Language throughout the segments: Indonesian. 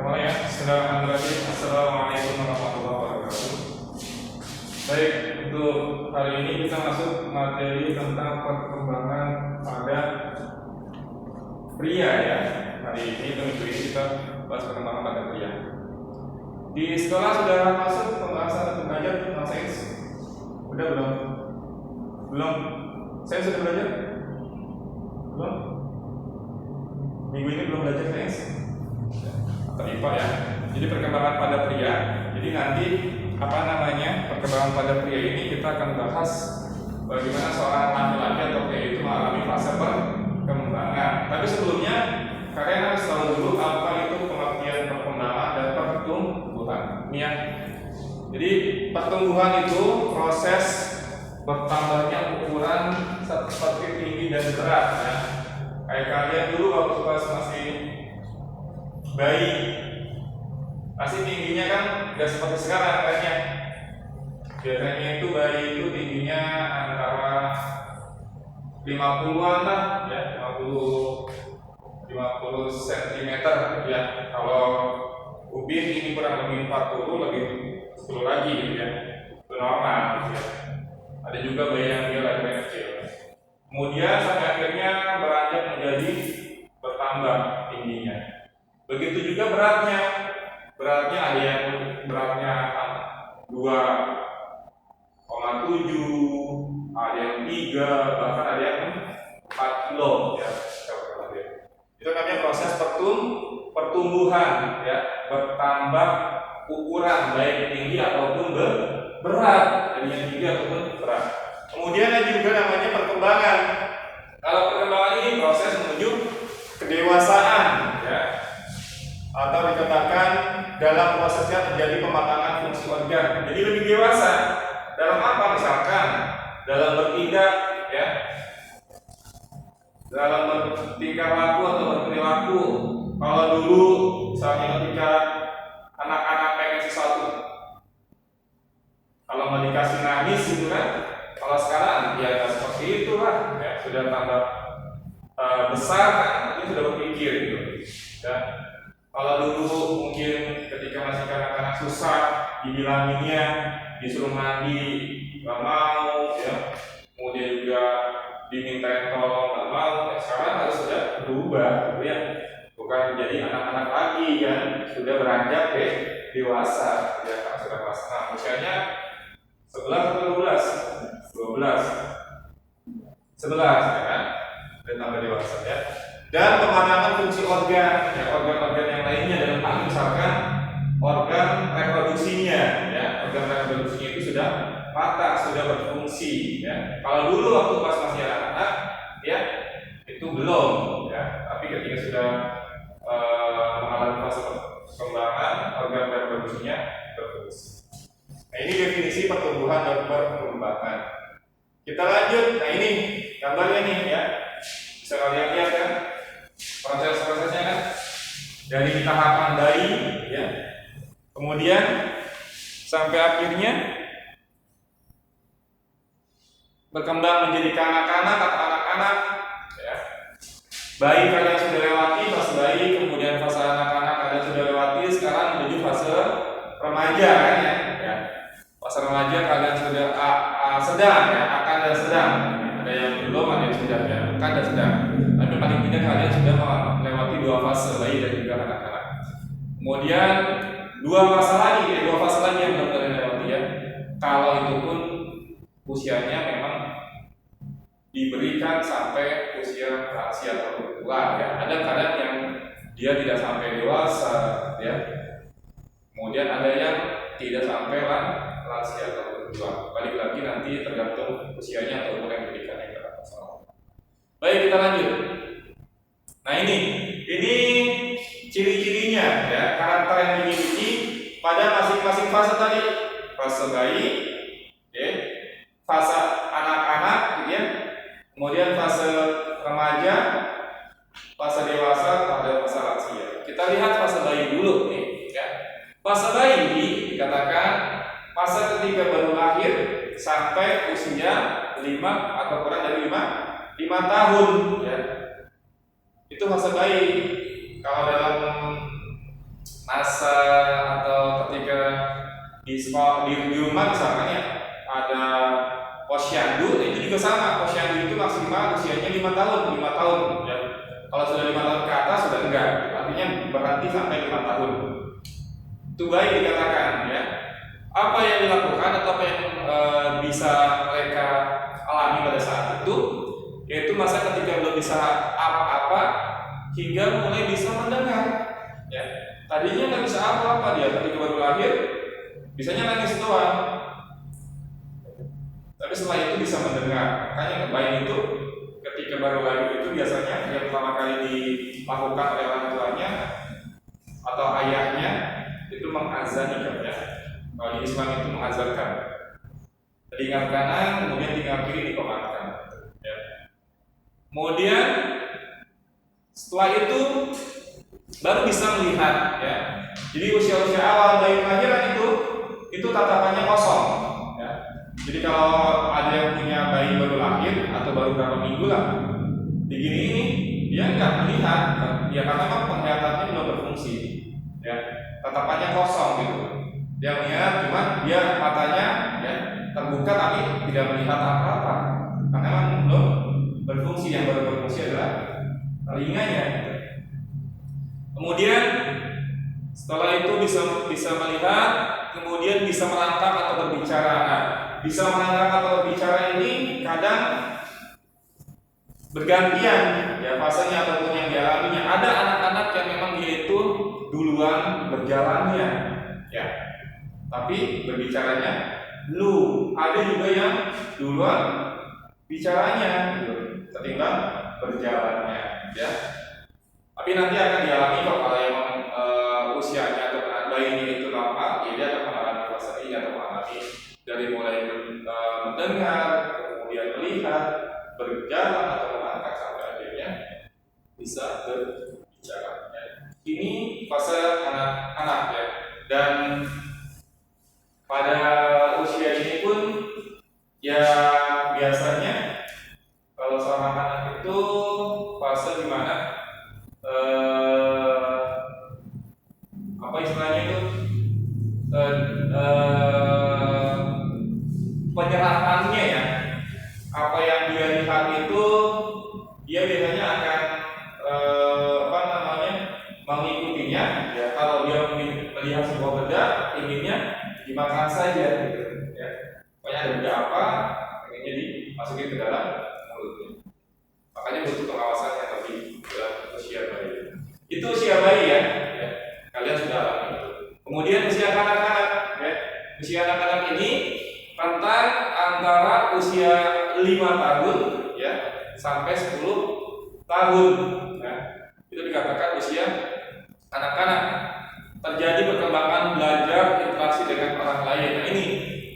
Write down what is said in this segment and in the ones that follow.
Pertama ya, Bismillahirrahmanirrahim. Assalamualaikum warahmatullahi wabarakatuh. Baik, untuk hari ini kita masuk materi tentang perkembangan pada pria ya. Hari ini minggu ini kita bahas perkembangan pada pria. Di sekolah sudah masuk pembahasan atau belajar tentang sains? Udah belum? Belum? Saya sudah belajar? Belum? Minggu ini belum belajar sains? Atau IPA ya. Jadi perkembangan pada pria. Jadi nanti perkembangan pada pria ini kita akan bahas bagaimana seorang laki-laki atau pria itu mengalami fase perkembangan. Tapi sebelumnya kalian harus tahu dulu apa itu pengertian perkembangan dan pertumbuhan. Ini ya. Jadi pertumbuhan itu proses bertambahnya ukuran seperti tinggi dan berat ya. Kayak kalian dulu waktu pas masih bayi, pasti tingginya kan gak seperti sekarang kayaknya. Biasanya itu bayi itu tingginya antara 50-an lah ya, 50 cm ya. Kalau ubin ini kurang lebih 40, lebih 10 lagi gitu ya. Itu normal gitu ya. Ada juga bayi yang dia lagi kecil. Kemudian sampai akhirnya beranjak menjadi bertambah tingginya. Begitu juga beratnya. Beratnya ada yang beratnya 2,7, ada yang 3, bahkan ada yang 4 kilo ya. Itu namanya proses pertumbuhan ya, bertambah ukuran baik tinggi ataupun berat, jadinya tinggi ataupun berat. Kemudian ada juga namanya perkembangan. Kalau perkembangan ini proses menuju kedewasaan ya, atau dikatakan dalam prosesnya terjadi pematangan fungsi organ. Jadi lebih dewasa dalam apa? Misalkan dalam bertindak ya, dalam bertingkah laku atau berperilaku. Kalau dulu misalnya ketika anak-anak pengen sesuatu, kalau mau dikasih nangis gitu kan, kalau sekarang ya nggak seperti itu lah ya, sudah tambah besar kan, ini sudah berpikir gitu ya. Kalau dulu mungkin ketika masih kanak-kanak susah dibilanginnya, disuruh mandi nggak mau ya, kemudian juga dimintain tolong nggak mau, ya sekarang harus sudah berubah gitu ya, bukan menjadi anak-anak lagi kan, sudah beranjak dewasa ya, sudah kelas 6, usianya 11 atau 12 ya kan, sudah tambah dewasa ya. Dan pematangan fungsi organ ya, organ-organ yang lainnya dalam hal misalkan organ reproduksinya ya, organ reproduksinya itu sudah patah, sudah berfungsi ya. Kalau dulu waktu pas masih anak-anak ya itu belum ya, tapi ketika sudah mengalami fase perkembangan, organ reproduksinya berfungsi. Nah, ini definisi pertumbuhan dan perkembangan. Kita lanjut. Nah, ini gambarnya nih ya, bisa kalian lihat kan proses-prosesnya kan, dari tahapan bayi ya, kemudian sampai akhirnya berkembang menjadi kanak-kanak atau anak-anak ya. Bayi kalian sudah lewati fase bayi, kemudian fase anak-anak kalian sudah lewati, sekarang menuju fase remaja kan ya. Fase remaja kalian sudah sedang ya, akan dan sedang. Ada yang belum, ada yang sudah ya, akan dan sedang. Tapi paling tidak kalian sudah melewati 2 fase bayi dan juga anak-anak. Kemudian 2 fase lagi yang belum kalian lewati ya. Kalau itu pun usianya memang diberikan sampai usia lansia atau tua ya. Ada kadang yang dia tidak sampai dewasa ya. Kemudian ada yang tidak sampai lansia atau tua. Balik lagi nanti tergantung usianya atau umur yang diberikannya kepada masalah. Baik, kita lanjut. Nah, ini ciri-cirinya ya, karakter yang dimiliki pada masing-masing fase tadi. Fase bayi, ya, fase anak-anak gitu ya. Kemudian fase remaja, fase dewasa, fase lansia. Kita lihat fase bayi dulu nih ya. Fase bayi dikatakan fase ketika baru lahir sampai usia 5 atau kurang dari 5 tahun ya. Itu fase bayi. Kalau dalam juga sama, posyandu itu maksimal usianya 5 tahun, 5 tahun ya. Kalau sudah 5 tahun ke atas sudah enggak, artinya berhenti sampai 5 tahun. Itu baik dikatakan ya. Apa yang dilakukan atau apa yang bisa mereka alami pada saat itu, yaitu masa ketika belum bisa apa-apa hingga mulai bisa mendengar. Ya, tadinya nggak bisa apa-apa dia ketika baru lahir, bisanya nangis doang. Tapi setelah itu bisa mendengar. Makanya bayi itu ketika baru lahir itu biasanya yang pertama kali dilakukan oleh orang tuanya atau ayahnya itu mengazani ya. Kalau di Islam itu mengazankan. Telinga kanan, kemudian telinga kiri dikomatkan. Ya. Kemudian setelah itu baru bisa melihat ya. Jadi usia-usia awal bayi kelahiran itu tatapannya kosong ya. Jadi kalau ada yang punya bayi baru lahir atau baru berapa minggu lah begini ini dia nggak melihat ya, karena memang penglihatannya belum berfungsi ya, tatapannya kosong gitu. Dia melihat cuma dia matanya ya terbuka tapi tidak melihat apa-apa karena memang belum berfungsi. Yang baru berfungsi adalah telinganya. Kemudian setelah itu bisa melihat, kemudian bisa merangkak atau berbicara. Nah, bisa merangkak atau berbicara ini kadang bergantian ya fasenya ataupun yang dialaminya. Ada anak-anak yang memang dia itu duluan berjalannya ya, tapi berbicaranya belum. Ada juga yang duluan bicaranya gitu, ketimbang berjalannya ya. Tapi nanti akan dialami kok kalau yang usianya atau bayinya itu normal, ya dia akan mengalami fase ini atau mengalami dari mulai mendengar, kemudian melihat, berjalan atau melangkah sampai akhirnya bisa berbicara. Ya. Ini fase anak-anak ya. Dan pada usia ini pun ya biasanya kalau seorang anak itu fase dimana apa istilahnya itu penyerapannya ya, apa yang dia lihat itu dia biasanya akan apa namanya mengikutinya ya. Kalau dia melihat sebuah benda inginnya dimakan saja gitu ya, pokoknya ada benda apa inginnya dimasukin ke dalam mulutnya. Makanya butuh pengawasan yang lebih dalam usia bayi. Itu usia bayi ya. Kalian sudah alami itu. Kemudian usia kanak-kanak ya. Usia anak-anak ini rentang antara usia 5 tahun ya sampai 10 tahun ya. Itu dikatakan usia anak-kanak. Terjadi perkembangan belajar interaksi dengan orang lain. Nah, ini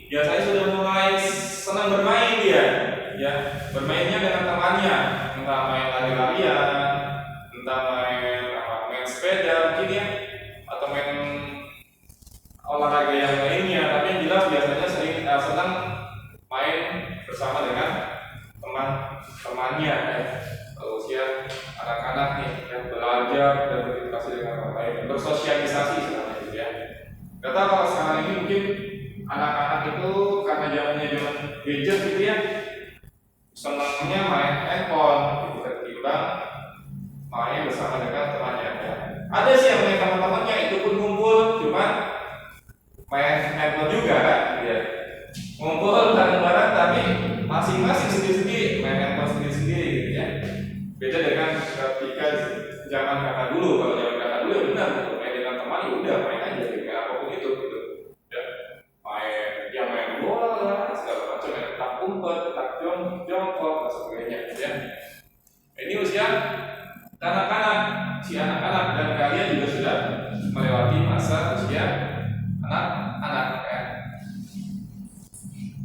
biasanya sudah mulai senang bermain dia ya. Bermainnya dengan temannya, entah main lari-larian, entah main sepeda mungkin ya, atau main olahraga yang lainnya. Tapi yang jelas biasanya senang main bersama dengan teman-temannya ya. Kalau usia anak-anak nih yang belajar dan berinteraksi dengan orang lain, bersosialisasi sebenarnya gitu ya. Gak tahu kalau sekarang ini mungkin anak-anak itu karena zaman gadget gitu ya, senangnya main handphone gitu ketimbang main bersama dengan temannya ya. Ada sih yang main sama temannya itu pun ngumpul, cuman main handphone juga kan ya. Ngumpul bareng-bareng tapi masing-masing sendiri-sendiri main handphone sendiri-sendiri gitu ya. Beda dengan ketika zaman kakak dulu. Kalau zaman kakak dulu ya benar gitu. Main dengan teman ya udah main aja gitu, apapun itu gitu ya. Main bola segala macam, main petak umpet, petak jongkok dan sebagainya gitu ya. Ini usia anak-anak, si anak-anak, dan kalian juga sudah melewati masa usia anak-anak ya.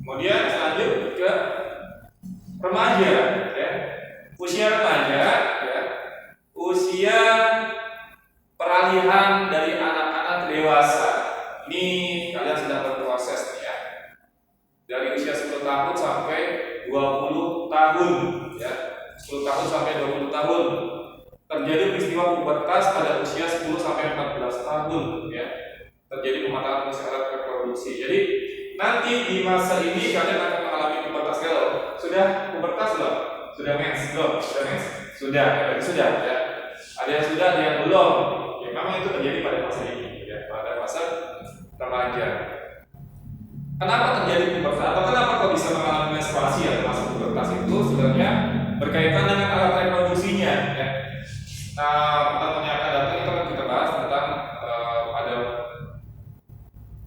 Kemudian lanjut ke remaja ya. Usia remaja ya, usia peralihan dari anak-anak dewasa. Ini kalian sedang berproses nih ya. Dari usia 10 tahun sampai 20 tahun ya. 10 tahun sampai 20 tahun terjadi peristiwa pubertas pada usia 10 sampai 14 tahun ya. Terjadi pematangan fungsi alat reproduksi. Jadi nanti di masa ini kalian akan mengalami pubertas. Kalau sudah pubertas belum? Sudah mens belum? Sudah mens? Sudah, ya, berarti sudah ya. Ada yang sudah, ada yang belum. Ya memang itu terjadi pada fase ini, ya, pada fase remaja. Kenapa terjadi pubertas? Atau kenapa kok bisa mengalami menstruasi ya masa pubertas itu sebenarnya berkaitan dengan alat reproduksinya, ya. Nah, pertemuan yang akan datang itu akan kita bahas tentang pada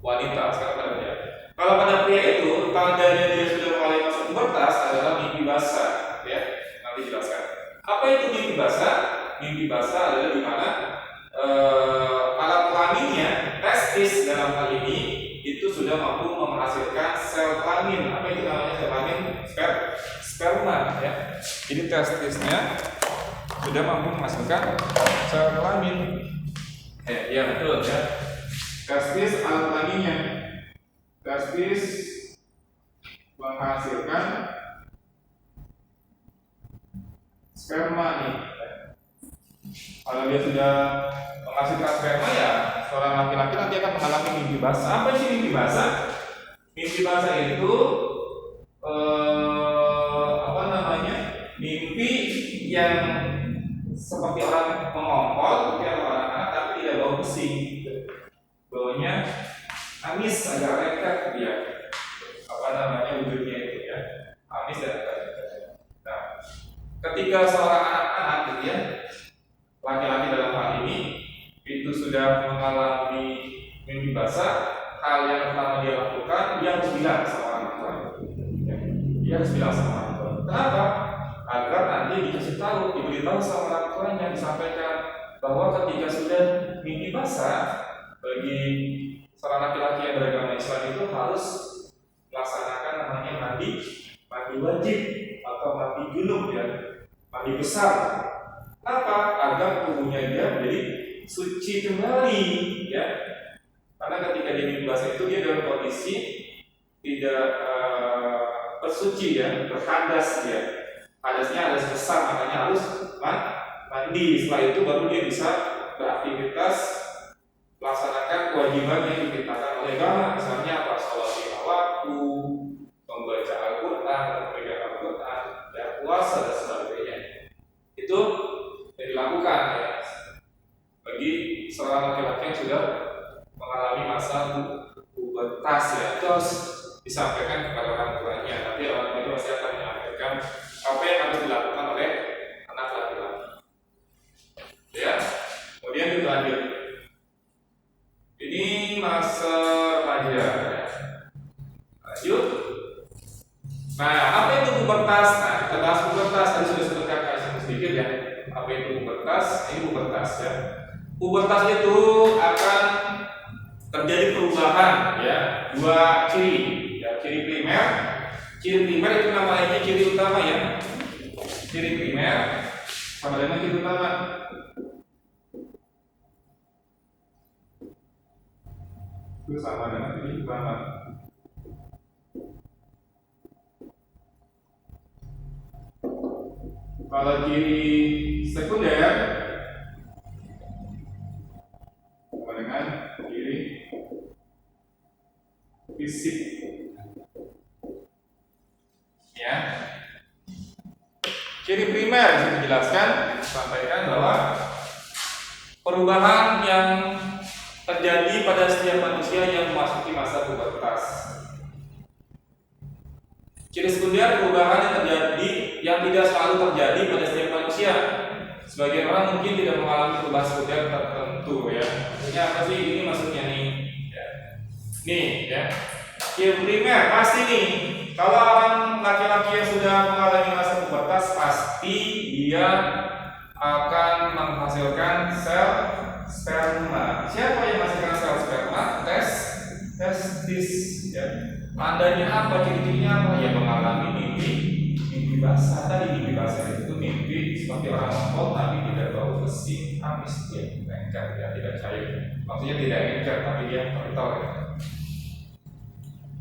wanita, sekarang pada pria. Kalau pada pria itu tandanya dia sudah mulai masuk pubertas adalah mimpi basah, ya. Nanti jelaskan. Apa itu mimpi basah? Mimpi basah adalah di mana alat kelaminnya, testis dalam hal ini itu sudah mampu menghasilkan sel kelamin. Apa itu namanya sel kelamin? Sperma, ya. Jadi testisnya sudah mampu menghasilkan sel kelamin. Ya betul ya. Testis alat kelaminnya. Testis menghasilkan sperma nih. Kalau dia sudah menghasilkan sperma ya seorang laki-laki nanti akan mengalami mimpi basah. Apa sih mimpi basah? Mimpi basah itu mimpi yang seperti orang mengongkol, kayak orang-anak tapi tidak bau pusing, baunya amis, agak lengket dia. Wujudnya itu ya, amis dan lengket. Nah, ketika seorang anak-anak gitu ya, laki-laki dalam hal ini itu sudah mengalami mimpi basah, hal yang pertama dia lakukan, dia harus bilang sama orang tua. Dia harus bilang sama orang tua. Kenapa? Agar nanti dikasih tahu, diberitahu sama orang tuanya, disampaikan bahwa ketika sudah mimpi basah, bagi seorang laki-laki yang beragama Islam itu harus melaksanakan namanya mandi wajib atau mandi junub ya, mandi besar. Kenapa? Agar tubuhnya dia menjadi suci kembali ya. Karena ketika dia mimpi basah itu dia dalam kondisi tidak bersuci ya, berhadas dia. Hadasnya hadas besar, makanya harus mandi. Setelah itu baru dia bisa beraktivitas, melaksanakan kewajiban yang diperintahkan oleh agama. Misalnya apa? Sholat lima waktu, membaca Al-Quran, memegang Al-Quran, dan puasa dan sebagainya. Itu yang dilakukan ya bagi seorang laki-laki yang sudah mengalami masa pubertas ya. Itu harus disampaikan kepada orang tuanya. Nanti orang tua itu pasti akan menyampaikan apa yang harus dilakukan oleh anak laki-laki. Ya, kemudian kita lanjut. Ini masa remaja. Ya. Lanjut. Nah, apa itu pubertas? Nah, kita bahas pubertas. Tadi sudah sebutkan sedikit ya. Apa itu pubertas? Ini pubertas ya. Pubertas itu akan terjadi perubahan ya. Dua ciri. Ya, ciri primer. Ciri primer itu namanya ciri utama ya. Ciri primer sama dengan ciri utama. Itu sama dengan ciri utama. Kalau ciri sekunder sama dengan ciri fisik. Ya. Ciri primer bisa dijelaskan, sampaikan bahwa perubahan yang terjadi pada setiap manusia yang memasuki masa pubertas. Ciri sekunder perubahan yang terjadi yang tidak selalu terjadi pada setiap manusia. Sebagian orang mungkin tidak mengalami perubahan sekunder tertentu ya. Maksudnya apa sih ini maksudnya nih? Ya. Nih ya. Ciri primer pasti nih. Kalau orang laki-laki yang sudah mengalami masa pubertas pasti dia akan menghasilkan sel sperma. Siapa yang menghasilkan sel sperma? Testis ya. Tandanya apa? Ciri-cirinya apa? Ya mengalami mimpi basah. Tadi mimpi basah itu mimpi seperti orang ngomong tapi tidak bau besi, amis ya, lengket ya, tidak cair. Maksudnya tidak lengket tapi dia kental ya.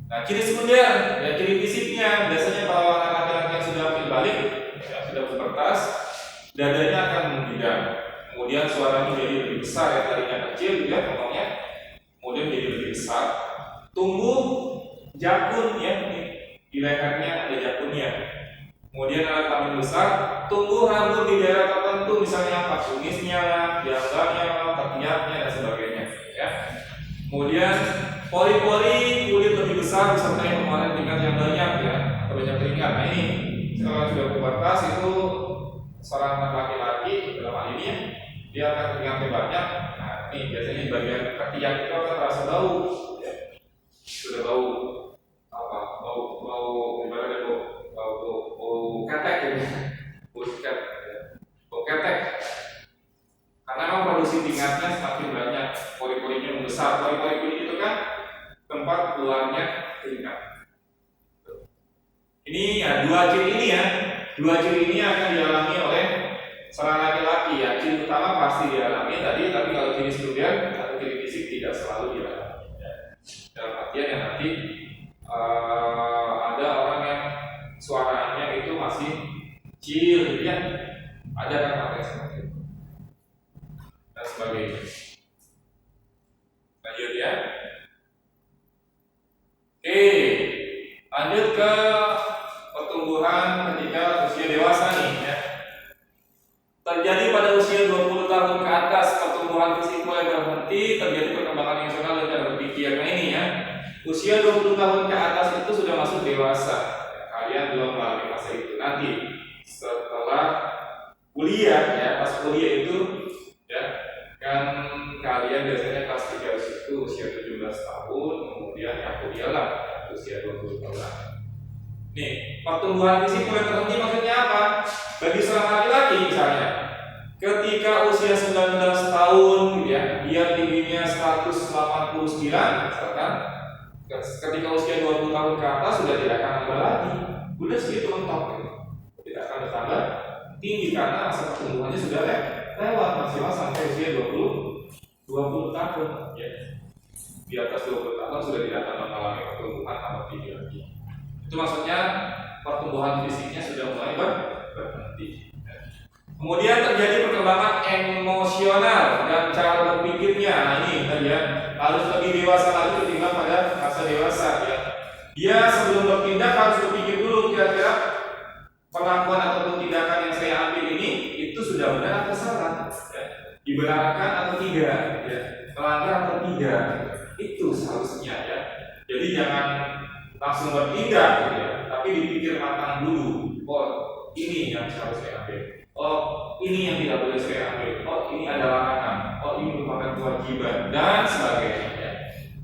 Nah, ciri sekunder, ya ciri fisiknya biasanya kalau anak laki-laki yang sudah hamil balik, ya sudah pubertas, dadanya akan membidang, kemudian suaranya jadi lebih besar yang tadinya kecil, juga ngomongnya, kemudian jadi lebih besar, tumbuh jakun ya, di lehernya ada jakunnya, tumbuh rambut di daerah tertentu, misalnya apa? Kumisnya, jangkanya, ketiaknya dan sebagainya. Ya. Kemudian pori-pori kulit lebih besar disertai pengeluaran keringat yang banyak ya, atau banyak keringat. Nah ini kalau sudah pubertas itu seorang laki-laki dalam hal ini ya, dia akan keringatnya banyak. Nah ini biasanya di bagian ketiak itu akan terasa bau, ya. Sudah bau apa? Bau ibaratnya bau ketek gitu, bau ketek. Karena memang produksi keringatnya semakin banyak, pori-porinya membesar. Pori-pori kulit itu kan tempat keluarnya keringat. Ini ya dua ciri ini akan dialami oleh seorang laki-laki ya. Ciri utama pasti dialami tadi, tapi kalau ciri sekunder atau ciri fisik tidak selalu dialami. Ya. Dalam artian yang nanti ada orang yang suaranya itu masih kecil, gitu ya. Ada kan pakai seperti itu dan sebagainya. Lanjut ya. Oke, lanjut ke pertumbuhan ketika usia dewasa nih ya. Terjadi pada usia 20 tahun ke atas, pertumbuhan fisik mulai berhenti, terjadi perkembangan emosional dan cara berpikir. Nah ini ya, usia 20 tahun ke atas itu sudah masuk dewasa. Kalian belum mengalami fase itu. Nanti setelah kuliah ya, pas kuliah itu ya, kan kalian biasanya kelas 3 itu usia 17 tahun, kemudian yang kuliah lah usia 20 tahun. Nih, pertumbuhan fisik mulai terhenti maksudnya apa? Bagi seorang laki-laki misalnya, ketika usia 19 tahun gitu ya, dia tingginya 189 misalkan, ketika usia 20 tahun ke atas sudah tidak akan nambah lagi, udah segitu mentok gitu. Tidak akan bertambah tinggi karena masa pertumbuhannya sudah lewat maksimal sampai usia 20 tahun ya. Di atas 20 tahun sudah tidak akan mengalami pertumbuhan tambah tinggi lagi. Itu maksudnya pertumbuhan fisiknya sudah mulai berhenti. Kemudian terjadi perkembangan emosional dan cara berpikirnya. Nah ini tadi ya, harus lebih dewasa lagi ketimbang pada masa dewasa ya. Dia sebelum bertindak harus berpikir dulu kira-kira perlakuan ataupun tindakan yang saya ambil ini itu sudah benar atau salah, ya. Dibenarkan atau tidak, ya. Melanggar atau tidak, itu seharusnya ya. Jadi jangan langsung bertindak, gitu ya. Tapi dipikir matang dulu. Oh ini yang harus saya ambil. Oh ini yang tidak boleh saya ambil. Oh ini ada larangan. Oh ini merupakan kewajiban dan sebagainya. Ya.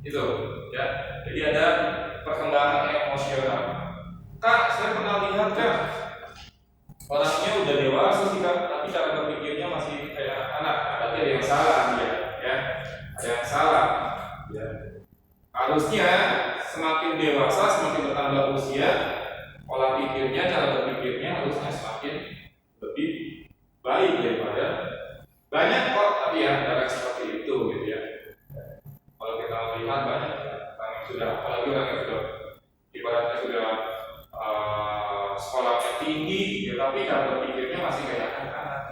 Itu, ya. Jadi ada perkembangan emosional. Kak, saya pernah lihat Kak, orangnya udah dewasa sih Kak, tapi cara berpikirnya masih kayak anak. Berarti ada yang salah dia, ya. Ada yang salah. Ya. Harusnya semakin dewasa, semakin bertambah usia, pola pikirnya, cara berpikirnya harusnya semakin lebih baik daripada banyak kok, tapi ya ada seperti itu gitu ya. Kalau kita melihat banyak orang yang sudah, apalagi orang yang sudah ibaratnya sudah sekolahnya tinggi, ya, tapi cara berpikirnya masih kayak anak-anak.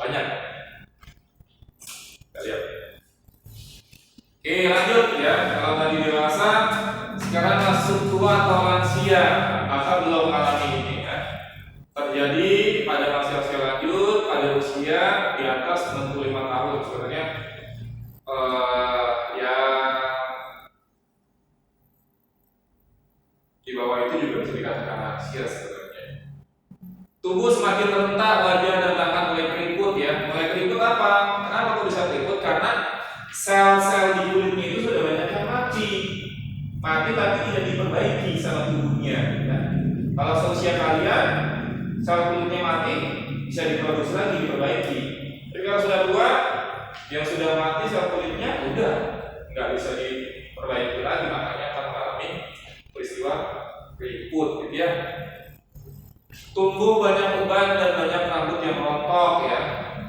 Banyak. Kita lihat. Oke, lanjut ya. Kalau tadi dewasa, sekarang masuk tua atau lansia, maka belum mengalami ini ya. Terjadi pada usia lanjut, pada usia di atas 65 tahun sebenarnya. Ya di bawah itu juga bisa dikatakan lansia sebenarnya. Tubuh semakin rentak, wajah dan tangan mulai keriput ya. Mulai keriput apa? Kenapa kok bisa keriput? Karena sel-sel di kulitnya itu sudah banyak yang mati tapi tidak diperbaiki sama tubuhnya. Ya. Kalau seusia kalian, sel kulitnya mati bisa diproduksi lagi, diperbaiki. Tapi kalau sudah tua, yang sudah mati sel kulitnya udah nggak bisa diperbaiki lagi, makanya akan mengalami peristiwa keriput, gitu ya. Tumbuh banyak uban dan banyak rambut yang rontok ya.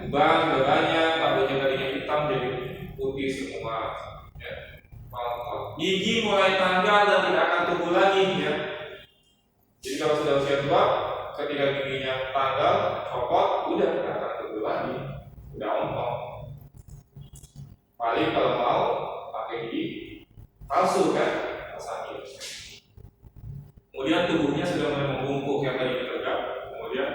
Uban juga banyak, rambutnya tadinya hitam jadi putih semua. Ya. Rontok. Gigi mulai tanggal dan tidak akan tumbuh lagi ya. Jadi kalau sudah usia tua, ketika giginya tanggal, copot, udah tidak akan tumbuh lagi, udah ompong. Paling kalau mau pakai gigi palsu kan, pasangin. Kemudian tubuhnya sudah mulai membungkuk yang tadi tegak, kemudian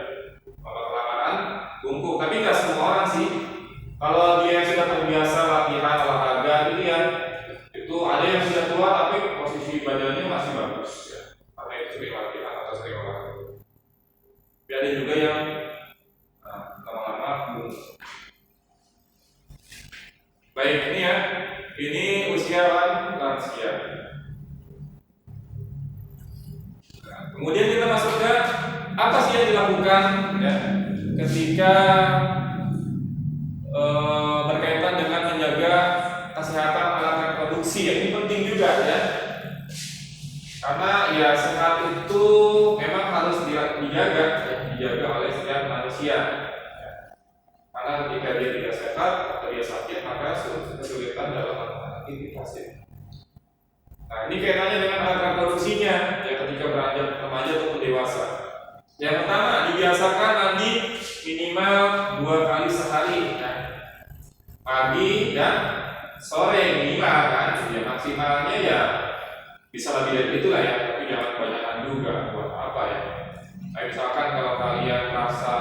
Baik, ini ya. Ini usia lansia. Nah, kemudian kita masuk ke apa sih yang dilakukan ya ketika berkaitan dengan menjaga kesehatan alat reproduksi. Ya, ini penting juga ya. Karena ya sehat itu memang harus dijaga oleh setiap manusia. Karena ketika dia tidak sehat atau dia sakit, maka kesulitan dalam melakukan aktivitas. Nah, ini kaitannya dengan alat reproduksinya ya ketika beranjak remaja ataupun dewasa. Yang pertama, dibiasakan mandi minimal 2 kali sehari ya. Pagi dan sore minimal kan. Ya, maksimalnya ya bisa lebih dari itu lah ya, tapi jangan kebanyakan juga. Buat apa ya? Nah, misalkan kalau kalian merasa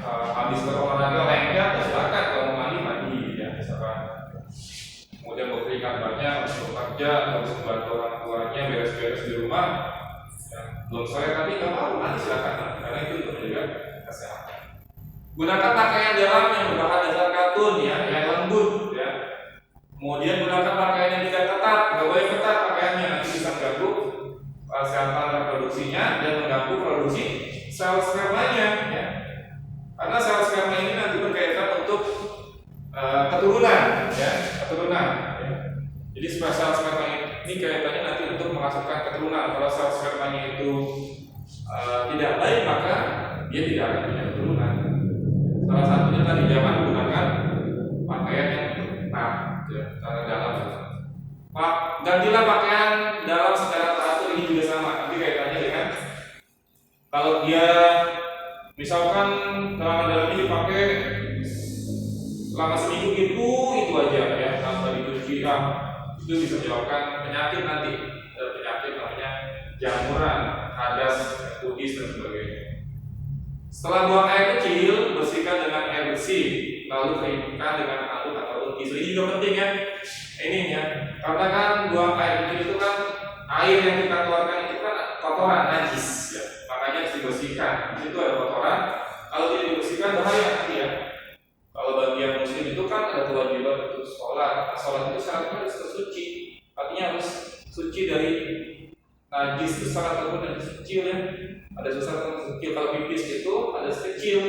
habis berolahraga lengket, ya silakan kalau mau mandi ya misalkan. Kemudian berkeringat banyak, harus bekerja, harus membantu orang tuanya beres-beres di rumah. Ya, belum sore tapi nggak mau mandi silakan, karena itu untuk menjaga kesehatan. Gunakan pakaian dalam yang berbahan dasar katun ya, yang lembut ya. Kemudian gunakan pakaian yang tidak ketat, nggak boleh ketat pakaiannya, nanti bisa mengganggu kesehatan reproduksinya dan mengganggu produksi sel spermanya ya. Karena sel sperma ini nanti berkaitan untuk keturunan ya, keturunan ya. Jadi sel sperma ini kaitannya nanti untuk menghasilkan keturunan. Kalau sel spermanya itu tidak baik, maka dia tidak akan punya keturunan. Salah satunya tadi jangan menggunakan pakaian yang ketat ya, cara dalam. Gantilah pakaian dalam secara teratur, ini juga sama. Nanti kaitannya dengan kalau dia misalkan celana dalam ini dipakai selama seminggu itu aja ya, tanpa dicuci, itu bisa menyebabkan penyakit nanti, penyakit namanya jamuran, hadas, kudis dan sebagainya. Setelah buang air kecil, bersihkan dengan air bersih, lalu keringkan dengan anduk atau unti. Ini juga penting ya. Ini ya, karena kan buang air kecil itu kan air yang kita keluarkan itu kan kotoran najis ya. Makanya harus dibersihkan. Di situ ada kotoran. Kalau tidak dibersihkan bahaya nanti ya. Kalau bagi yang muslim itu kan ada kewajiban untuk sholat. Nah, sholat itu syaratnya harus suci. Artinya harus suci dari najis besar ataupun najis kecil ya. Ada besar ataupun kecil. Kalau pipis itu ada kecil,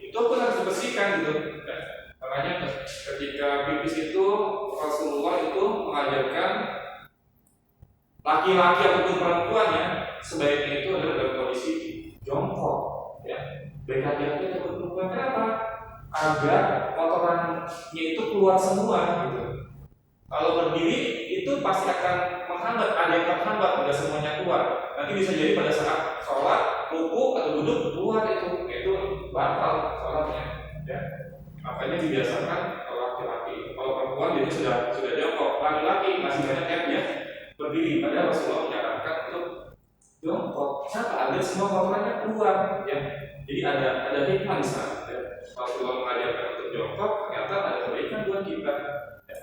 itu pun harus dibersihkan gitu. Ya. Makanya ketika pipis itu Rasulullah itu mengajarkan laki-laki ataupun perempuan ya sebaiknya itu adalah dalam kondisi jongkok ya. Baik laki-laki ataupun perempuan, kenapa? Agar kotorannya itu keluar semua gitu. Kalau berdiri itu pasti akan menghambat, ada yang terhambat, tidak semuanya keluar. Nanti bisa jadi pada saat sholat, ruku atau duduk keluar itu batal sholatnya ya. Makanya dibiasakan kalau laki-laki, kalau perempuan jadi sudah jongkok. Laki-laki masih banyak yang dia berdiri. Padahal Rasulullah menyarankan untuk jongkok. Kenapa? Agar semua kotorannya keluar ya. Jadi ada hikmah di sana. Ya. Rasulullah mengajarkan untuk jongkok, ternyata ada kebaikan buat kita. Ya.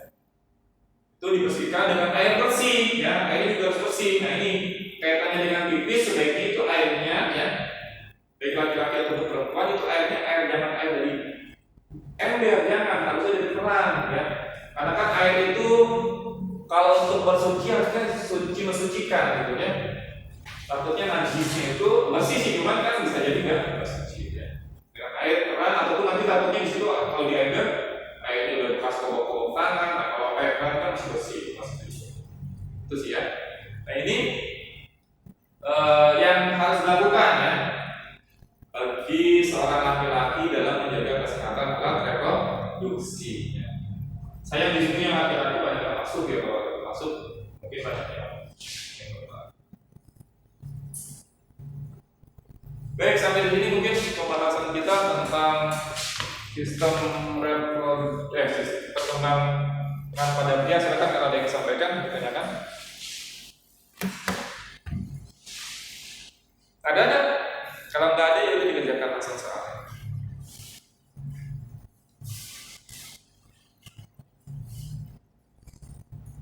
Itu dibersihkan dengan air bersih ya. Air juga harus bersih. Nah, ini kaitannya dengan pipis, sebaiknya itu airnya ya. Baik laki-laki atau perempuan itu airnya jangan air dari ember, jangan, harusnya dari keran ya. Karena kan air itu kalau untuk bersuci harusnya mensucikan gitu ya. Takutnya najisnya itu bersih sih, cuman kan bisa jadi nggak bersuci ya. Dengan air keran ataupun nanti takutnya di situ kalau di ember airnya udah bekas kobok-kobok tangan. Nah, kalau air keran kan masih bersih, itu sih ya. Nah, ini yang harus dilakukan ya bagi seorang laki-laki dalam menjaga kesehatan alat reproduksi. Ya. Saya di sini yang laki-laki banyak yang masuk ya, kalau masuk mungkin banyak yang baik, sampai di sini mungkin pembahasan kita tentang sistem reproduksi, perkembangan pada pria. Silakan kalau ada yang disampaikan, ditanyakan. Adanya? Kalau nggak ada ya udah dikerjakan langsung soalnya.